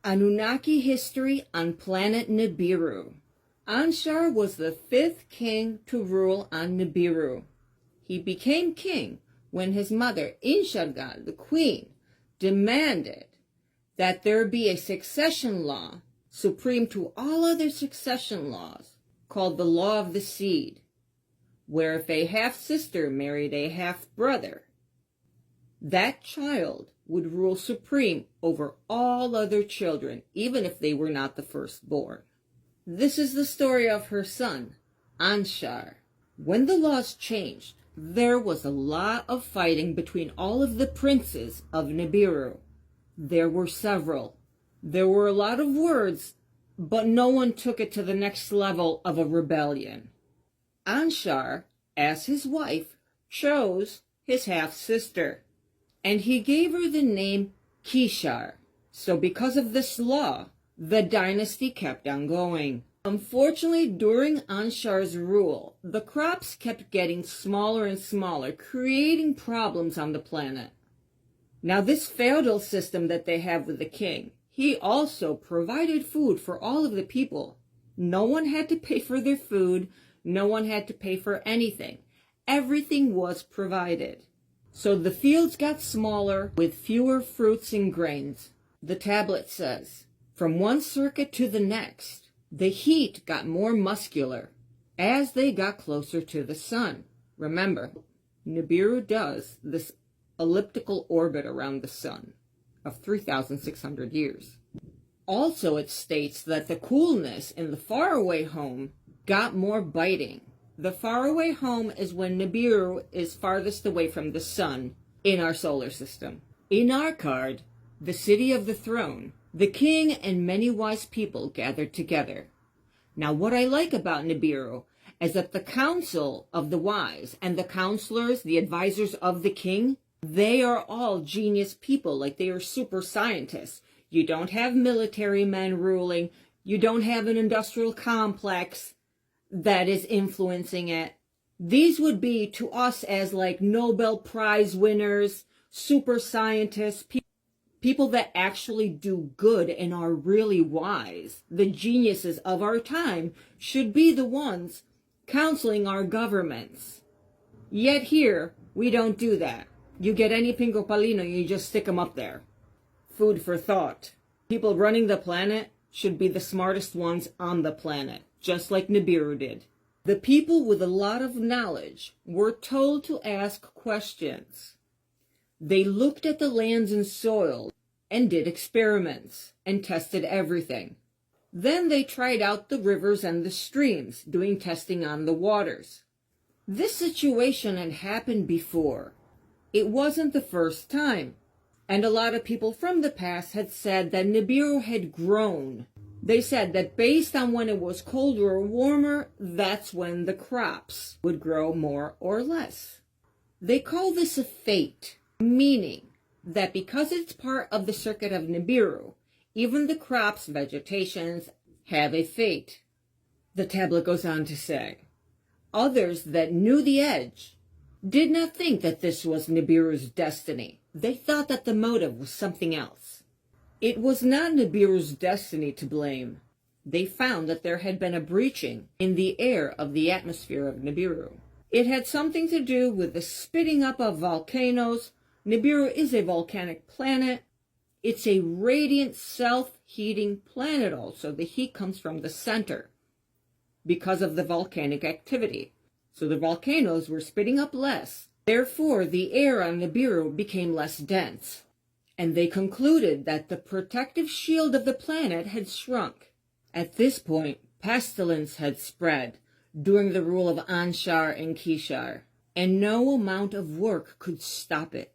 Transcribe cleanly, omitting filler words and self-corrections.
Anunnaki history on planet Nibiru. Anshar was the 5th king to rule on Nibiru. He became king when his mother, Inshargal, the queen, demanded that there be a succession law supreme to all other succession laws called the Law of the Seed, where if a half-sister married a half-brother, that child would rule supreme over all other children, even if they were not the firstborn. This is the story of her son, Anshar. When the laws changed, there was a lot of fighting between all of the princes of Nibiru. There were several. There were a lot of words, but no one took it to the next level of a rebellion. Anshar, as his wife, chose his half-sister, and he gave her the name Kishar. So because of this law, the dynasty kept on going. Unfortunately, during Anshar's rule, the crops kept getting smaller and smaller, creating problems on the planet. Now, this feudal system that they have with the king, he also provided food for all of the people. No one had to pay for their food. No one had to pay for anything. Everything was provided. So the fields got smaller with fewer fruits and grains. The tablet says, from one circuit to the next, the heat got more muscular as they got closer to the sun. Remember, Nibiru does this elliptical orbit around the sun of 3,600 years. Also, it states that the coolness in the faraway home got more biting. The faraway home is when Nibiru is farthest away from the sun in our solar system. In our card, the city of the throne, the king and many wise people gathered together. Now, what I like about Nibiru is that the council of the wise and the counselors, the advisors of the king, they are all genius people, like they are super scientists. You don't have military men ruling. You don't have an industrial complex that is influencing it. These would be to us as like Nobel Prize winners, super scientists, people that actually do good and are really wise. The geniuses of our time should be the ones counseling our governments. Yet here, we don't do that. You get any Pingo Palino, you just stick them up there. Food for thought. People running the planet should be the smartest ones on the planet, just like Nibiru did. The people with a lot of knowledge were told to ask questions. They looked at the lands and soil and did experiments and tested everything. Then they tried out the rivers and the streams, doing testing on the waters. This situation had happened before. It wasn't the first time, and a lot of people from the past had said that Nibiru had grown. They said that based on when it was colder or warmer, that's when the crops would grow more or less. They call this a fate, meaning that because it's part of the circuit of Nibiru, even the crops, vegetations, have a fate. The tablet goes on to say, others that knew the edge did not think that this was Nibiru's destiny. They thought that the motive was something else. It was not Nibiru's destiny to blame. They found that there had been a breaching in the air of the atmosphere of Nibiru. It had something to do with the spitting up of volcanoes. Nibiru is a volcanic planet. It's a radiant, self-heating planet also. The heat comes from the center because of the volcanic activity. So the volcanoes were spitting up less. Therefore, the air on Nibiru became less dense. And they concluded that the protective shield of the planet had shrunk. At this point, pestilence had spread during the rule of Anshar and Kishar, and no amount of work could stop it.